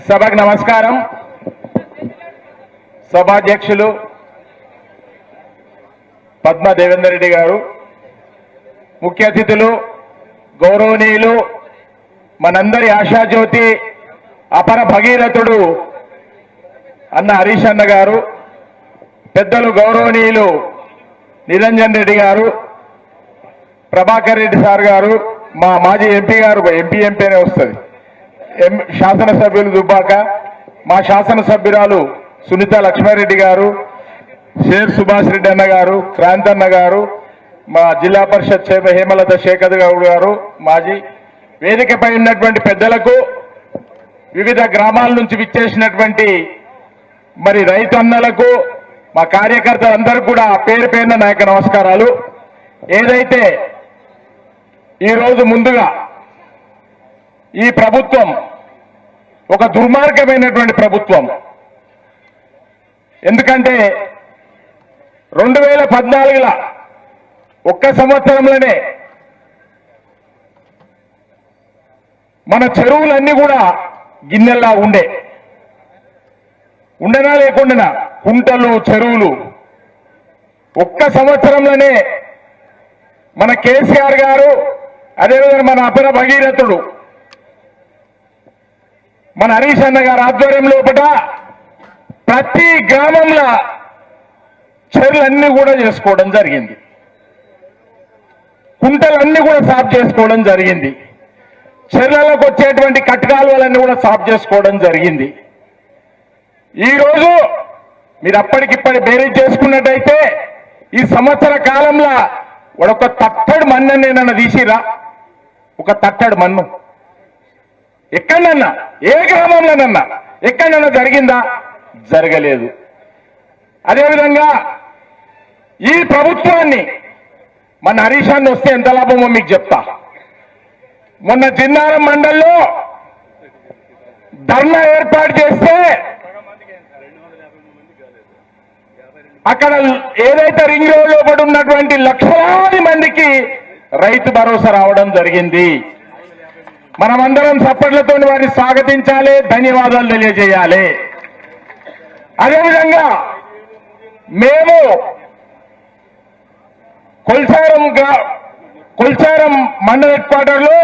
సభకు నమస్కారం. సభాధ్యక్షులు పద్మ దేవేందర్ రెడ్డి గారు, ముఖ్య అతిథులు గౌరవనీయులు మనందరి ఆశాజ్యోతి అపర భగీరథుడు అన్న హరీష్ అన్న గారు, పెద్దలు గౌరవనీయులు నిరంజన్ రెడ్డి గారు, ప్రభాకర్ రెడ్డి సార్ గారు, మా మాజీ ఎంపీ గారు, ఎంపీనే వస్తుంది, శాసనసభ్యులు దుబ్బాక, మా శాసనసభ్యురాలు సునీత లక్ష్మారెడ్డి గారు, షేర్ సుభాష్ రెడ్డి అన్న గారు, క్రాంతి అన్న గారు, మా జిల్లా పరిషత్ చైర్మన్ హేమలత శేఖర్ గౌడ్ గారు, మాజీ వేదికపై ఉన్నటువంటి పెద్దలకు, వివిధ గ్రామాల నుంచి విచ్చేసినటువంటి మరి రైతు అన్నలకు, మా కార్యకర్తలందరూ కూడా పేరు పేరున నా యొక్క నమస్కారాలు. ఏదైతే ఈరోజు ముందుగా ఈ ప్రభుత్వం ఒక దుర్మార్గమైనటువంటి ప్రభుత్వం. ఎందుకంటే 2014లో ఒక్క సంవత్సరంలోనే మన చెరువులన్నీ కూడా గిన్నెల్లా ఉండనా లేకుండా కుంటలు, చెరువులు ఒక్క సంవత్సరంలోనే మన కేసీఆర్ గారు, అదేవిధంగా మన అపర భగీరథుడు మన హరీష్ అన్న గారు ఆధ్వర్యం లోపల ప్రతి గ్రామంలో చెరువులన్నీ కూడా చేసుకోవడం జరిగింది, కుంటలన్నీ కూడా సాఫ్ చేసుకోవడం జరిగింది, చెరువులకు వచ్చేటువంటి కట్టకాలువలన్నీ కూడా సాఫ్ చేసుకోవడం జరిగింది. ఈరోజు మీరు అప్పటికిప్పటి బేరీజ్ చేసుకున్నట్టయితే ఈ సంవత్సర కాలంలో ఒక తట్టడు మన్ను నేనన్నా తీసిరా? ఒక తట్టడు మన్ను ఎక్కడన్నా, ఏ గ్రామంలోనన్నా ఎక్కడన్నా జరిగిందా? జరగలేదు. అదేవిధంగా ఈ ప్రభుత్వాన్ని మన హరీష్ అన్న వస్తే ఎంత లాభమో మీకు చెప్తా. మొన్న జిన్నారం మండల్లో ధర్నా ఏర్పాటు చేస్తే అక్కడ ఏదైతే రింగ్ రోడ్ లోపల ఉన్నటువంటి లక్షలాది మందికి రైతు భరోసా రావడం జరిగింది. మనమందరం చప్పట్లతో వారిని స్వాగతించాలి, ధన్యవాదాలు తెలియజేయాలి. అదేవిధంగా మేము కొల్చారం మండల హెడ్ క్వార్టర్ లో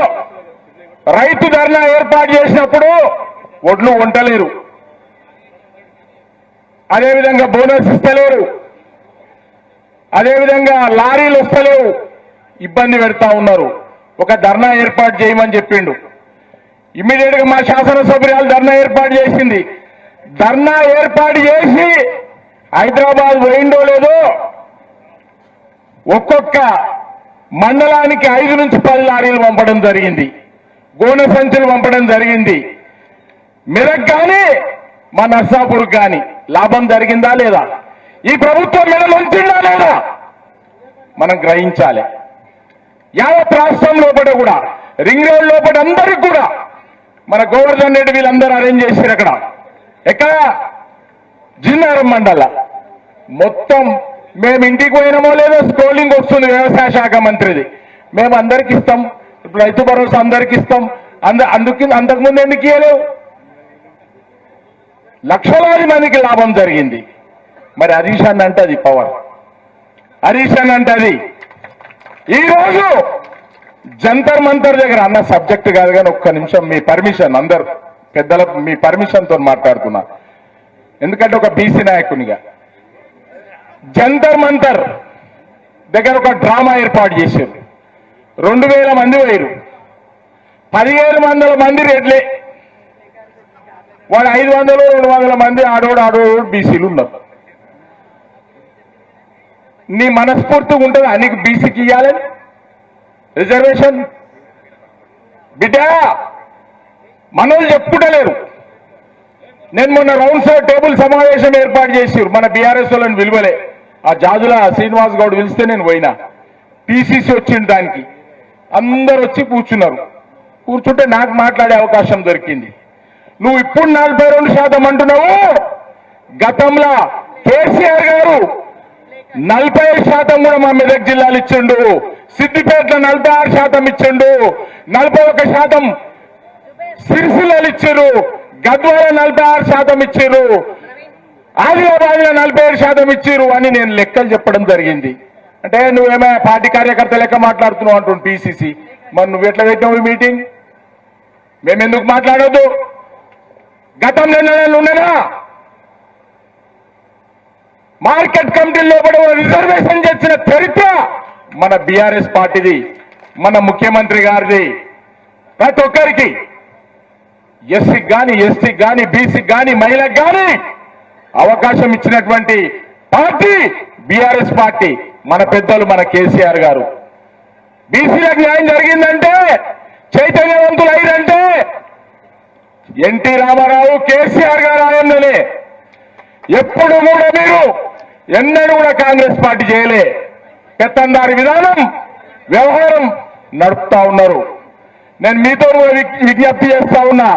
రైతు ధర్నా ఏర్పాటు చేసినప్పుడు ఒడ్లు వంటలేరు, అదేవిధంగా బోనస్ ఇస్తలేరు, అదేవిధంగా లారీలు వస్తలేవు, ఇబ్బంది పెడతా ఉన్నారు. ఒక ధర్నా ఏర్పాటు చేయమని చెప్పిండు. ఇమ్మీడియట్ గా మా శాసనసభ్యురాలు ధర్నా ఏర్పాటు చేసింది. ధర్నా ఏర్పాటు చేసి హైదరాబాద్ పోయిండో లేదో ఒక్కొక్క మండలానికి 5 నుంచి 10 లారీలు పంపడం జరిగింది, గోనె సంచులు పంపడం జరిగింది. మెదక్ కానీ మా నర్సాపూర్ కానీ లాభం జరిగిందా లేదా? ఈ ప్రభుత్వం మెడలు ఉంచిందా లేదా? మనం గ్రహించాలి. యావత్ రాష్ట్రం లోపల కూడా రింగ్ రోడ్ లోపల అందరికి కూడా మన గోవర్ధన్ రెడ్డి వీళ్ళందరూ అరేంజ్ చేశారు. అక్కడ ఎక్కడ జిన్నారం మండల మొత్తం మేము ఇంటికి పోయినామో లేదో స్క్రోలింగ్ వస్తుంది వ్యవసాయ శాఖ మంత్రిది. మేము అందరికి ఇస్తాం, రైతు భరోసా అందరికి ఇస్తాం. అంతకుముందు ఎందుకు ఇయ్యలేవు? లక్షలాది మందికి లాభం జరిగింది. మరి హరీష్ అన్న అంటే అది పవర్, హరీష్ అన్న అంటే అది. ఈరోజు జంతర్ మంతర్ దగ్గర అన్న సబ్జెక్ట్ కాదు కానీ ఒక్క నిమిషం మీ పర్మిషన్, అందరు పెద్దల మీ పర్మిషన్తో మాట్లాడుతున్నా. ఎందుకంటే ఒక బీసీ నాయకునిగా జంతర్ మంతర్ దగ్గర ఒక డ్రామా ఏర్పాటు చేశారు. 2000 మంది పోయారు, 1500 మంది రెడ్లే, వాడు 500-200 మంది ఆడోడు బీసీలు ఉన్నారు. నీ మనస్ఫూర్తిగా ఉంటుందా నీకు బీసీకి ఇవ్వాలని రిజర్వేషన్? బిడ్డ మనోళ్ళు చెప్పుకుంటలేరు. నేను మొన్న రౌండ్ టేబుల్ సమావేశం ఏర్పాటు చేసిరు, మన బీఆర్ఎస్ వాళ్ళని విలువలే. ఆ జాజుల శ్రీనివాస్ గౌడ్ పిలిస్తే నేను పోయినా, పీసీసీ వచ్చింది, దానికి అందరు వచ్చి కూర్చున్నారు. కూర్చుంటే నాకు మాట్లాడే అవకాశం దొరికింది. నువ్వు ఇప్పుడు 42% అంటున్నావు, గతంలో కేసీఆర్ గారు 45% కూడా మా మెదక్ జిల్లాలు ఇచ్చిండు, సిద్దిపేటలో 46% ఇచ్చిండు, 41% సిరిసిల్లలు ఇచ్చారు, గద్వాల 46% ఇచ్చారు, ఆదిలాబాద్ 47% ఇచ్చారు అని నేను లెక్కలు చెప్పడం జరిగింది. అంటే నువ్వేమో పార్టీ కార్యకర్త లెక్క మాట్లాడుతున్నావు అంటుండు పిసిసి. మరి నువ్వు ఎట్లా పెట్టినావు మీటింగ్? మేమెందుకు మాట్లాడొద్దు? గతంలో నేను ఉన్నానా? మార్కెట్ కమిటీలో కూడా రిజర్వేషన్ చేసిన చరిత్ర మన బీఆర్ఎస్ పార్టీది, మన ముఖ్యమంత్రి గారిది. ప్రతి ఒక్కరికి ఎస్సీకి కానీ, ఎస్టీకి కానీ, బీసీకి కానీ, మహిళకు కానీ అవకాశం ఇచ్చినటువంటి పార్టీ బీఆర్ఎస్ పార్టీ. మన పెద్దలు మన కేసీఆర్ గారు. బీసీలకు న్యాయం జరిగిందంటే, చైతన్యవంతులు అయ్యిందంటే ఎన్టీ రామారావు, కేసీఆర్ గారు ఆయననే. ఎప్పుడు కూడా మీరు ఎన్నడూ కూడా కాంగ్రెస్ పార్టీ చేయలే. పెత్తందారి విధానం, వ్యవహారం నడుపుతా ఉన్నారు. నేను మీతో విజ్ఞప్తి చేస్తా ఉన్నా.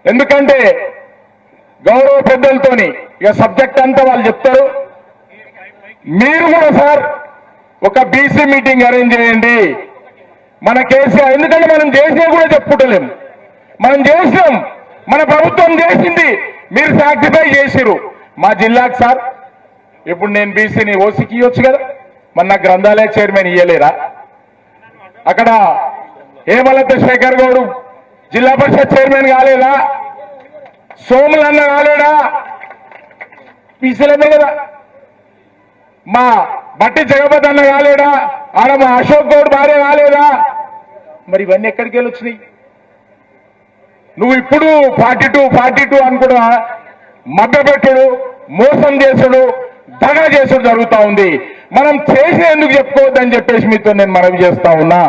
ఎందుకంటే గౌరవ పెద్దలతోని ఇక సబ్జెక్ట్ అంతా వాళ్ళు చెప్తారు. మీరు కూడా సార్ ఒక బీసీ మీటింగ్ అరేంజ్ చేయండి మన కేసీఆర్. ఎందుకంటే మనం చేసినా కూడా చెప్పుకుంటలేము. మనం చేసినాం, మన ప్రభుత్వం చేసింది, మీరు సాక్రిఫై చేసిరు మా జిల్లాకు. సార్ ఇప్పుడు నేను బీసీని ఓసీకి ఇవ్వచ్చు కదా, మన గ్రంథాలయ చైర్మన్ ఇయ్యలేరా? అక్కడ హేమలత శేఖర్ గౌడ్ జిల్లా పరిషత్ చైర్మన్ కాలేదా? సోములన్న కాలేడా? బీసీలమే కదా. మా బట్టి జగపతి అన్న కాలేడా? ఆడ మా అశోక్ గౌడ్ భార్య కాలేదా? మరి ఇవన్నీ ఎక్కడికి వెళ్ళి వచ్చినాయి? నువ్వు ఇప్పుడు 42 అనుకున్నా మభ్యపెట్టుడు, మోసం చేసుడు, దగా చేసుడు జరుగుతా ఉంది. మనం చేసి ఎందుకు చెప్పుకోవద్దని చెప్పేసి మీతో నేను మనవి చేస్తా ఉన్నా.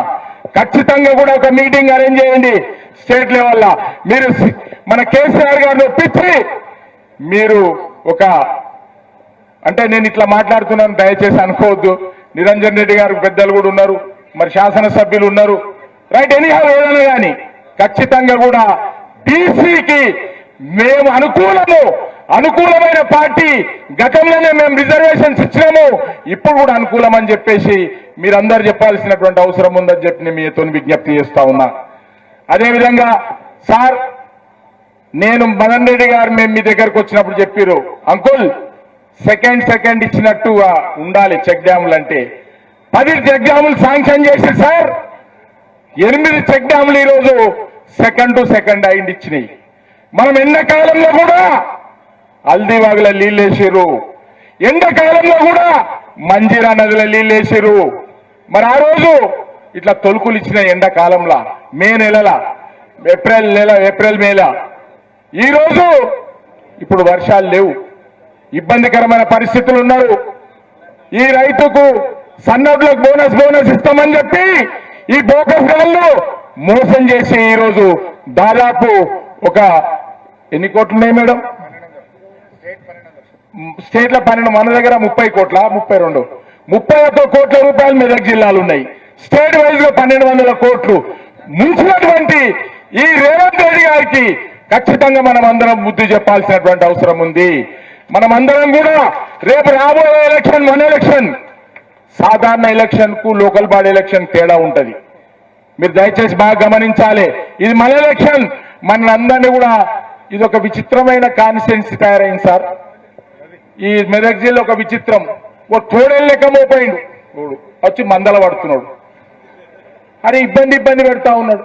ఖచ్చితంగా కూడా ఒక మీటింగ్ అరేంజ్ చేయండి స్టేట్ లెవెల్లో. మీరు మన కేసీఆర్ గారిని ఒప్పించి మీరు ఒక, అంటే నేను ఇట్లా మాట్లాడుతున్నాను దయచేసి అనుకోవద్దు. నిరంజన్ రెడ్డి గారు పెద్దలు కూడా ఉన్నారు, మరి శాసనసభ్యులు ఉన్నారు, రైట్. ఎనీహౌ ఏదైనా కానీ ఖచ్చితంగా కూడా బీసీకి మేము అనుకూలమైన పార్టీ. గతంలోనే మేము రిజర్వేషన్స్ ఇచ్చినాము, ఇప్పుడు కూడా అనుకూలం అని చెప్పేసి మీరందరూ చెప్పాల్సినటువంటి అవసరం ఉందని చెప్పి నేను మీతో విజ్ఞప్తి చేస్తా ఉన్నా. అదేవిధంగా సార్, నేను మదన్ రెడ్డి గారు మేము మీ దగ్గరకు వచ్చినప్పుడు చెప్పారు, అంకుల్ సెకండ్ ఇచ్చినట్టుగా ఉండాలి చెక్ డ్యాములు అంటే. 10 చెక్ డ్యాములు శాంక్షన్ చేసి సార్ 8 చెక్ డ్యాములు ఈరోజు సెకండ్ అయింది ఇచ్చినాయి. మనం ఎండాకాలంలో కూడా హల్దీవాగుల నీళ్ళేసారు, ఎండాకాలంలో కూడా మంజీరా నదిలో నీళ్ళేసారు. మరి ఆ రోజు ఇట్లా తొలుకులు ఇచ్చిన ఎండాకాలంలో మే నెలల ఏప్రిల్ మేల. ఈరోజు ఇప్పుడు వర్షాలు లేవు, ఇబ్బందికరమైన పరిస్థితులు ఉన్నారు. ఈ రైతుకు సన్నడ్లకు బోనస్ ఇస్తామని చెప్పి ఈ బోకస్ గడల్లో మోసం చేసి ఈరోజు దాదాపు ఒక ఎన్ని కోట్లు ఉన్నాయి మేడం? స్టేట్ల 12, మన దగ్గర 30 కోట్ల 31 కోట్ల రూపాయలు మెదక్ జిల్లాలు ఉన్నాయి. స్టేట్ వైజ్ గా 1200 కోట్లు ముంచినటువంటి ఈ రేవంత్ రెడ్డి గారికి ఖచ్చితంగా మనం అందరం బుద్ధి చెప్పాల్సినటువంటి అవసరం ఉంది. మనమందరం కూడా రేపు రాబోయే ఎలక్షన్, మన ఎలక్షన్ సాధారణ ఎలక్షన్ కు లోకల్ బాడీ ఎలక్షన్ తేడా ఉంటది. మీరు దయచేసి బాగా గమనించాలి. ఇది మన ఎలక్షన్, మనందరినీ కూడా ఇది ఒక విచిత్రమైన కాన్స్టిట్యున్సీ తయారైంది సార్. ఈ మెదక్ జిల్లా ఒక విచిత్రం. ఓ తోడేళ్ళు లెక్క మోపోయిండు, వచ్చి మందల పడుతున్నాడు. అని ఇబ్బంది పెడతా ఉన్నాడు.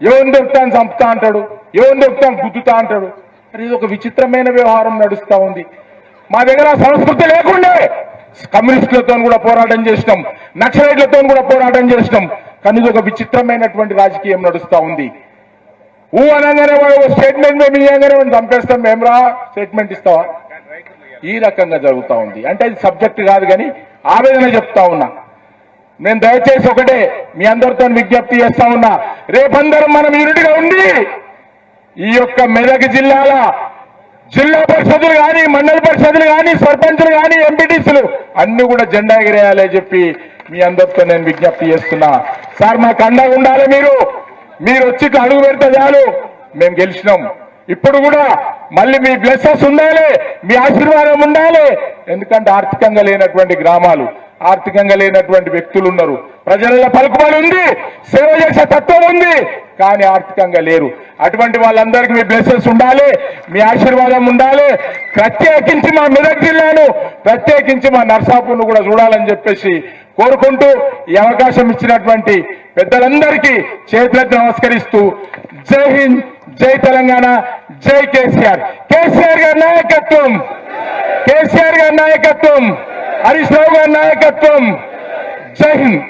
ఎవరిని దొరుకుతాను చంపుతా అంటాడు, ఎవరిని దొరుకుతాను గుద్దుతా అంటాడు. మరి ఇది ఒక విచిత్రమైన వ్యవహారం నడుస్తూ ఉంది. మా దగ్గర సంస్కృతి లేకుండే కమ్యూనిస్టులతో కూడా పోరాటం చేసినాం, నక్సలైట్లతో కూడా పోరాటం చేసినాం. కానీ ఇది ఒక విచిత్రమైనటువంటి రాజకీయం నడుస్తూ ఉంది. అనగానే వాడు స్టేట్మెంట్ మేము ఇయ్యగానే చంపేస్తాం, మేమరా స్టేట్మెంట్ ఇస్తావా? ఈ రకంగా జరుగుతూ ఉంది. అంటే ఇది సబ్జెక్ట్ కాదు కానీ ఆవేదన చెప్తా ఉన్నా. నేను దయచేసి ఒకటే మీ అందరితో విజ్ఞప్తి చేస్తా ఉన్నా, రేపందరం మనం యూనిట్గా ఉండి ఈ యొక్క మెదక్ జిల్లాల జిల్లా పరిషదులు కానీ, మండల పరిషదులు కానీ, సర్పంచులు కానీ, ఎంపీటీసీలు అన్ని కూడా జెండా ఎగిరేయాలని చెప్పి మీ అందరితో నేను విజ్ఞప్తి చేస్తున్నా. సార్ మాకు అండగా ఉండాలి. మీరు వచ్చి అడుగు పెడితే చాలు, మేము గెలిచినాం. ఇప్పుడు కూడా మళ్ళీ మీ బ్లెస్సెస్ ఉండాలి, మీ ఆశీర్వాదం ఉండాలి. ఎందుకంటే ఆర్థికంగా లేనటువంటి గ్రామాలు ఆర్థికంగా లేనటువంటి వ్యక్తులు ఉన్నారు. ప్రజల పలుకుబడి ఉంది, సేవ చేసే తత్వం ఉంది, కానీ ఆర్థికంగా లేరు. అటువంటి వాళ్ళందరికీ మీ బ్లెస్సెస్ ఉండాలి, మీ ఆశీర్వాదం ఉండాలి. ప్రత్యేకించి మా మెదక్ జిల్లాను, ప్రత్యేకించి మా నర్సాపూర్ను కూడా చూడాలని చెప్పేసి కోరుకుంటూ ఈ అవకాశం ఇచ్చినటువంటి పెద్దలందరికీ చేతులకు నమస్కరిస్తూ జై హింద్, జై తెలంగాణ, జై కేసీఆర్. కేసీఆర్ గారి నాయకత్వం, కేసీఆర్ గారి నాయకత్వం, హరీష్ రావు గారి నాయకత్వం. జై హింద్.